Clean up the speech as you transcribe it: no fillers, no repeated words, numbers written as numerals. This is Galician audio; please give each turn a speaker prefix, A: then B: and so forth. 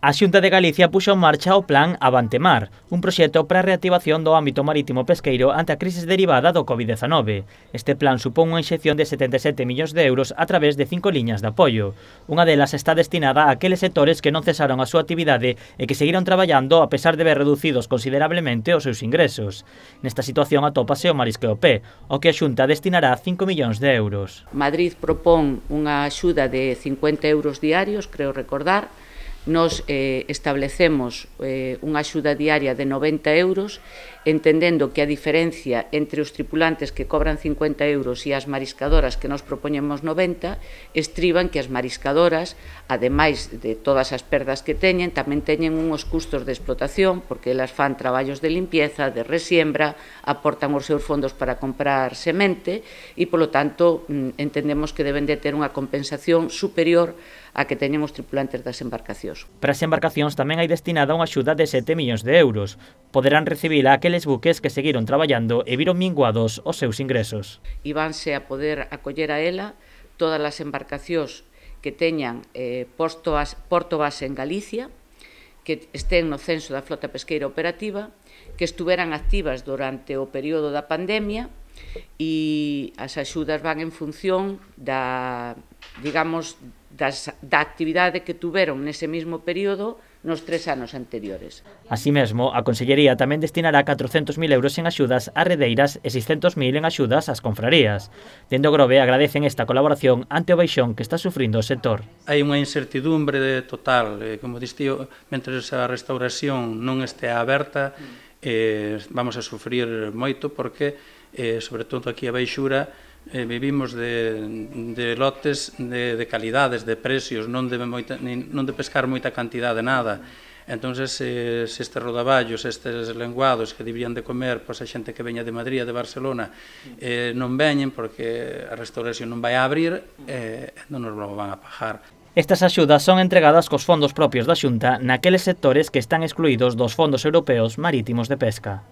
A: A Xunta de Galicia puxo en marcha o Plan Avantemar, un proxecto para a reactivación do ámbito marítimo pesqueiro ante a crise derivada do Covid-19. Este plan supón unha inxección de 77 millóns de euros a través de 5 liñas de apoio. Unha delas está destinada a aqueles sectores que non cesaron a súa actividade e que seguiron traballando a pesar de ver reducidos considerablemente os seus ingresos. Nesta situación atópase o marisqueo P, ao que a Xunta destinará 5 millóns de euros.
B: Madrid propón unha axuda de 50 euros diarios, creo recordar. Nos establecemos unha axuda diaria de 90 euros, entendendo que a diferencia entre os tripulantes que cobran 50 euros e as mariscadoras que nos propoñemos 90, estriban que as mariscadoras, ademais de todas as perdas que teñen, tamén teñen uns custos de explotación, porque elas fan traballos de limpieza, de resiembra, aportan os seus fondos para comprar semente e, polo tanto, entendemos que deben de ter unha compensación superior a que teñen os tripulantes das embarcacións.
A: Para as embarcacións tamén hai destinada unha axuda de 7 millóns de euros. Poderán recibila aqueles buques que seguiron traballando e viron minguados os seus ingresos.
B: E vanse a poder acoller a ela todas as embarcacións que teñan porto base en Galicia, que estén no censo da flota pesqueira operativa, que estuveran activas durante o período da pandemia, e as axudas van en función da actividade que tuveron nese mesmo período nos 3 anos anteriores.
A: Así mesmo, a Consellería tamén destinará 400.000 euros en axudas ás redeiras e 600.000 en axudas ás confrarías. Dende o Grove agradecen esta colaboración ante o baixón que está sufrindo o sector.
C: Hai unha incertidumbre total, como distío, mentres a restauración non estea aberta, vamos a sufrir moito porque, sobre todo aquí a baixura, vivimos de lotes de calidades, de precios, non de pescar moita cantidade de nada. Entón, se estes rodaballos, estes lenguados que deberían de comer a xente que veña de Madrid, de Barcelona, non veñen porque a restauración non vai a abrir, non nos van a pagar.
A: Estas axudas son entregadas cos fondos propios da Xunta naqueles sectores que están excluídos dos fondos europeos marítimos de pesca.